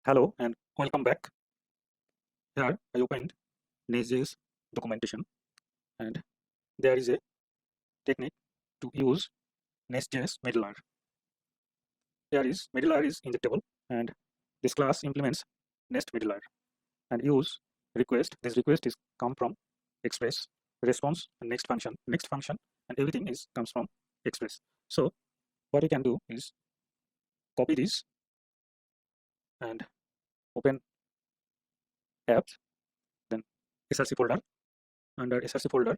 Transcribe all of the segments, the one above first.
Hello and welcome back. Here I opened Nestjs documentation and there is a technique to use Nest.js Middleware. Here is Middleware is injectable and this class implements NestMiddleware and use request. This request is come from express response and next function and everything is comes from express. So what you can do is copy this and open apps, then src folder. Under src folder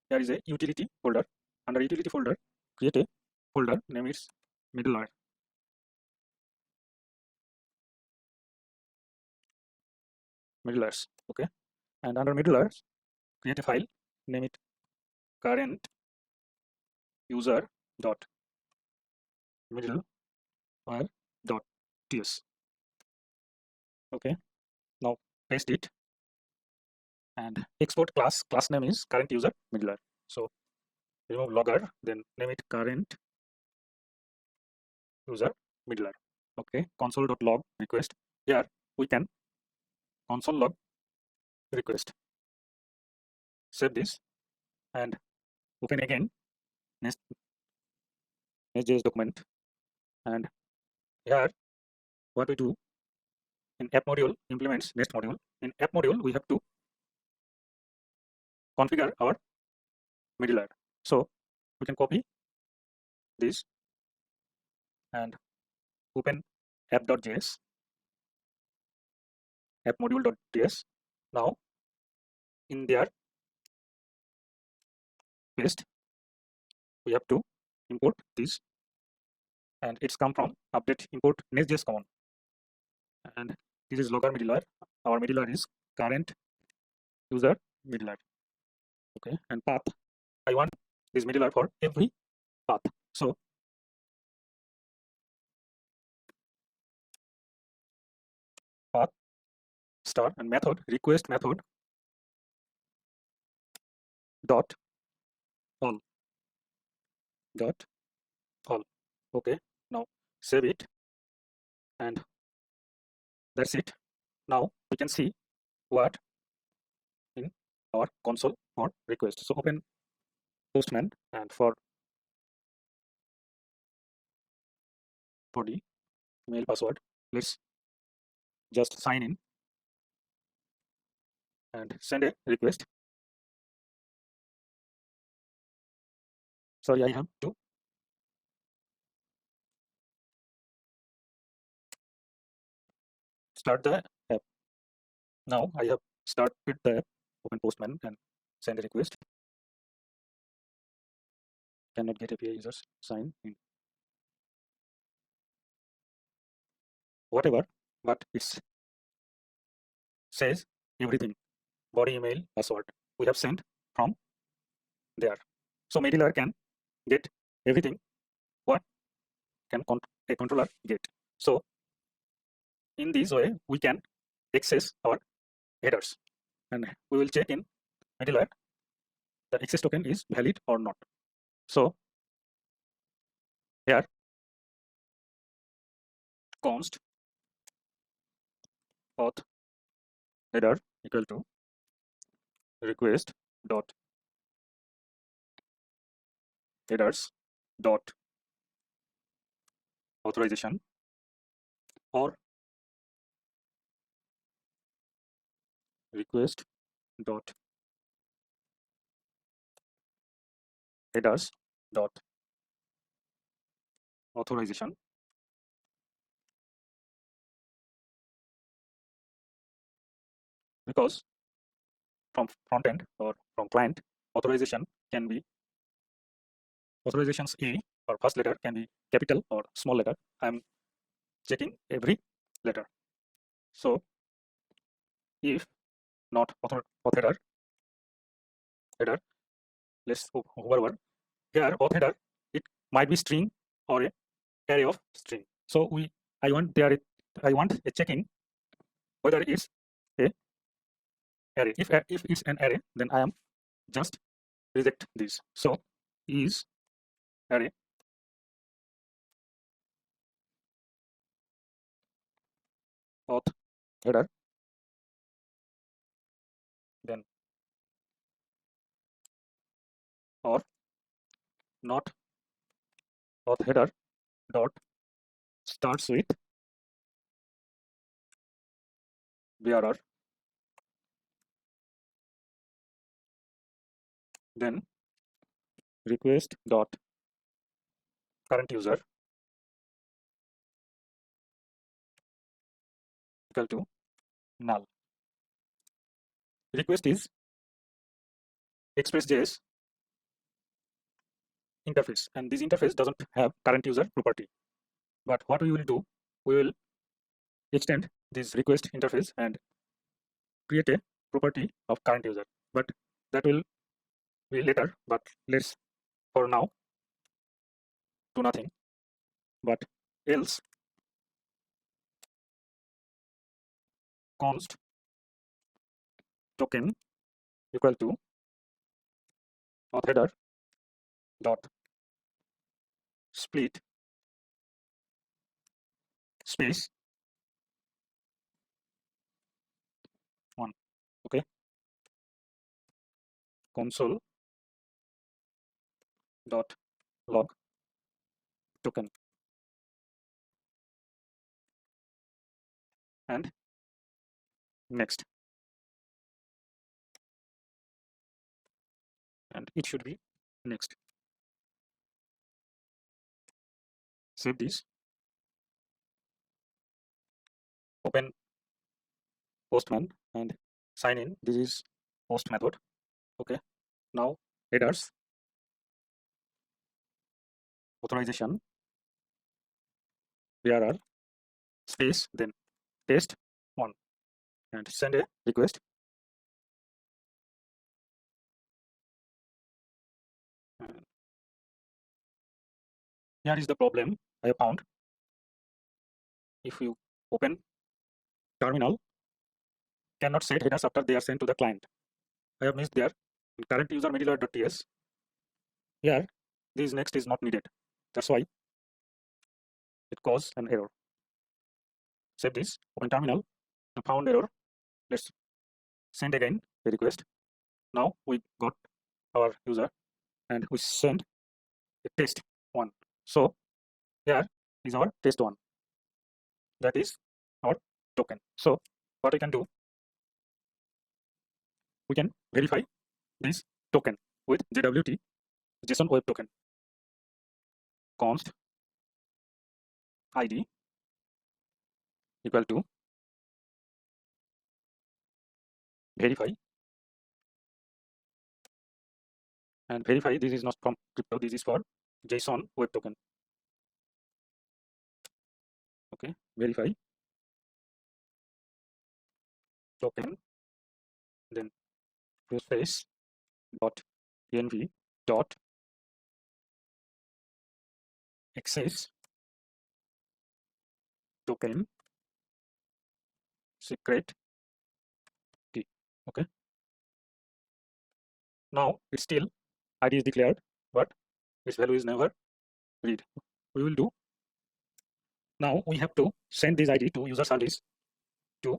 there is a utility folder. Under utility folder create a folder name is middleware. Middlewares, okay, and under middlewares create a file, name it current user dot middleware dot ts. Okay, now paste it and export class name is current user middleware. So remove logger, then name it current user middleware. Okay, console.log request. Here we can console log request. Save this and open again Nestjs document, and here what we do in app module implements Nest module. In app module we have to configure our middleware. So we can copy this and open app.js, app module.js. Now in there paste, we have to import this and it's come from update import Nestjs command, and this is logger middleware. Our middleware is current user middleware. Okay, and path, I want this middleware for every path. So path star and method request method dot all dot all. Okay, now save it and that's it. Now we can see what in our console for request. So open Postman and for the email password, let's just sign in and send a request. Sorry, I have to start the app. Now I have started the app, open Postman and send a request. Cannot get API users sign in. Whatever, but it says everything. Body email password we have sent from there. So middleware can get everything what can a controller get. So in this way we can access our headers and we will check in middleware the access token is valid or not. So here const auth header equal to request dot headers dot authorization or request dot headers dot authorization because from front end or from client authorization can be authorizations A or first letter can be capital or small letter. I'm checking every letter. So if not author header, let's hover over here. Auth header, it might be string or a array of string. So I want a checking whether it's a array. If it's an array, then I am just reject this. So is array auth header, then or not auth header dot starts with bearer, then request dot current user equal to null. Request is Express.js interface, and this interface doesn't have current user property. But what we will do, we will extend this request interface and create a property of current user. But that will be later. But let's for now do nothing. But else const token equal to auth header dot split space 1. Okay, console dot log token, and next, and it should be next. Save this, open postman and sign in. This is post method. Okay, now headers authorization bearer space, then test 1, and send a request. And here is the problem I have found. If you open terminal, cannot set headers after they are sent to the client. I have missed there. In current user middleware.ts, here this next is not needed. That's why it caused an error. Save this, open terminal, and found error. Let's send again the request. Now we got our user and we send a test 1. So here is our test 1. That is our token. So what we can do, we can verify this token with JWT JSON web token. Const ID equal to verify, and verify this is not from crypto, this is for JSON web token. Okay, verify token, then process dot env dot access token secret key. Okay, now it's still ID is declared, but its value is never read. We will do, now we have to send this ID to user service to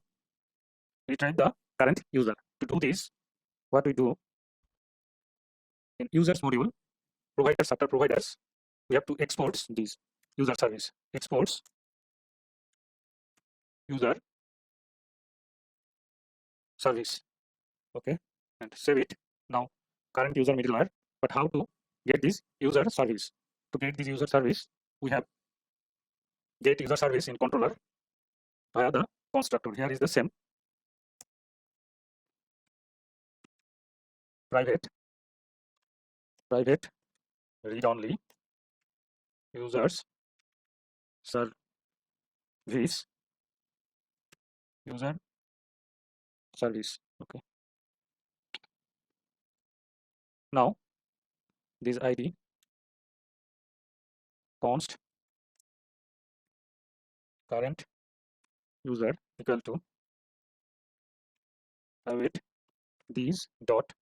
retrieve the current user. To do this, what we do, in users module, providers after providers, we have to export this user service. Exports user service. Okay, and save it. Now current user middleware, but how to get this user service? To get this user service, we have get user service in controller via the constructor. Here is the same private read only users service user service. Okay, now this ID const current user equal to await these dot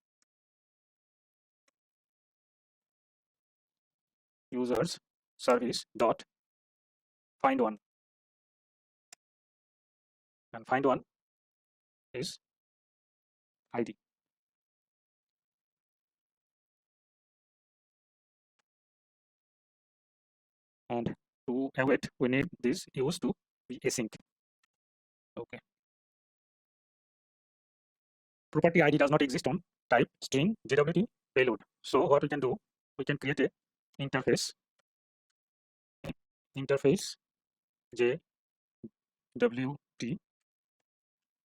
users service dot find one. and find one is ID. And to await, we need this use to be async. Okay. Property ID does not exist on type string JWT payload. So what we can do, we can create a interface JWT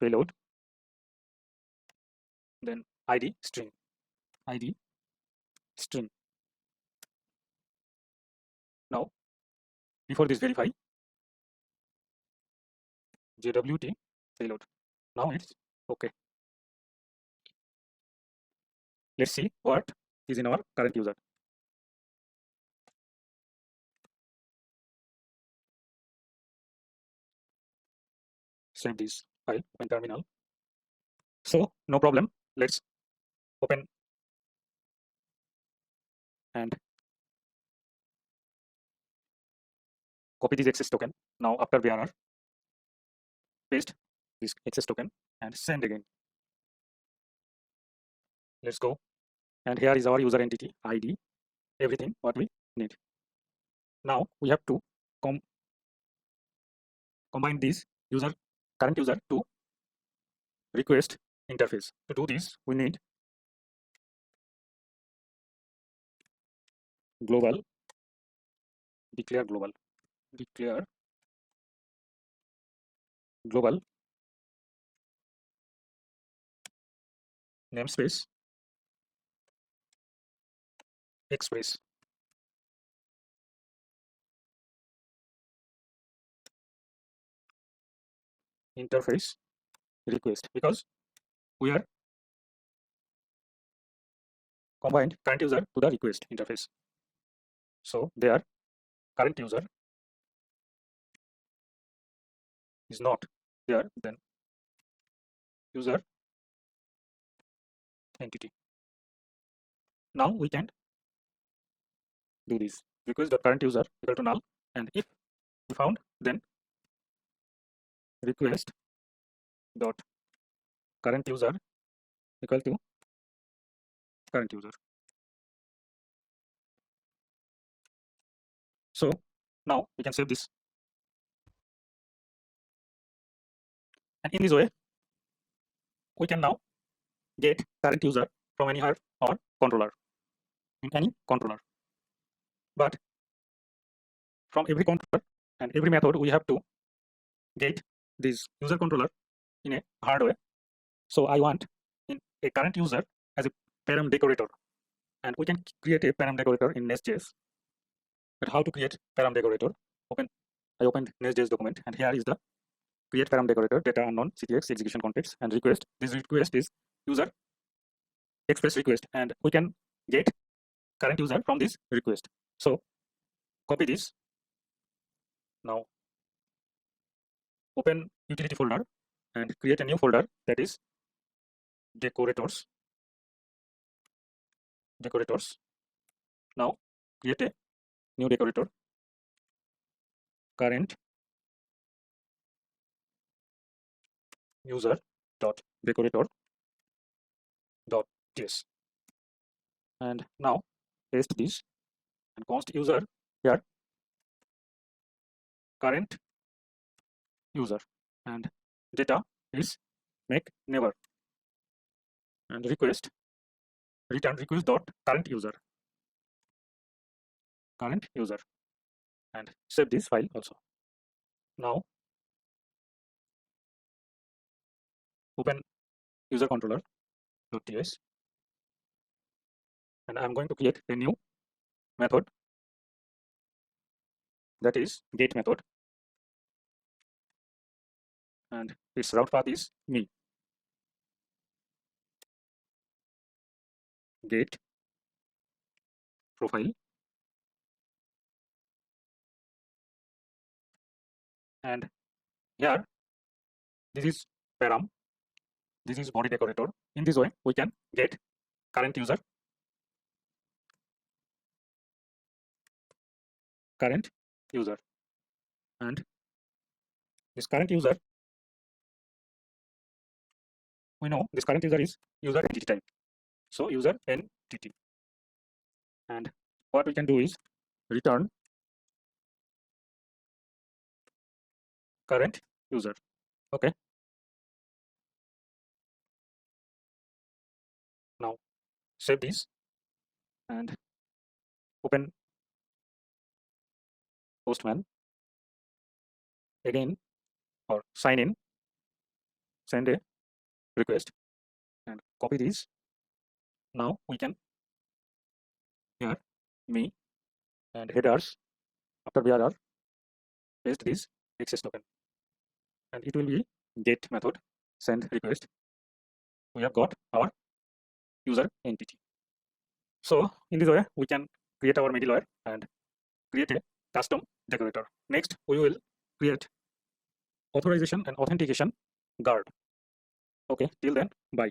payload, then ID string. Now before this verify JWT payload. Now it's okay. Let's see what is in our current user. Save this file in terminal. So no problem. Let's open and copy this access token. Now after BRR, paste this access token and send again. Let's go. And here is our user entity ID, everything what we need. Now we have to combine this current user to request interface. To do this, we need global, declare global namespace express interface request, because we are combined current user to the request interface. So their current user is not there, then user entity. Now we can do this request dot current user equal to null, and if we found, then request dot current user equal to current user. So now we can save this, and in this way we can now get current user from anywhere or controller, in any controller. But from every controller and every method, we have to get this user controller in a hard way. So I want in a current user as a param decorator, and we can create a param decorator in Nestjs. But how to create param decorator? I opened Nestjs document, and here is the create param decorator, data unknown, CTX, execution context, and request. This request is user express request, and we can get current user from this request. So copy this. Now open utility folder and create a new folder, that is decorators. Now create a new decorator, current user dot decorator dot js, and now paste this and const user here, current user, and data is make never, and request return request dot current user, and save this file also. Now open user controller .ts, and I'm going to create a new method, that is get method, and its route path is me. Get profile, and here this is param, this is body decorator. In this way we can get current user, and this current user we know this current user is user entity type. So user entity, and what we can do is return current user. Okay. Now save this and open Postman again, or sign in, send a request and copy this. Now we can here me and headers. After BRR, paste this access token, and it will be get method send request. We have got our user entity. So in this way we can create our middleware and create a custom decorator. Next we will create authorization and authentication guard. Okay, till then, bye.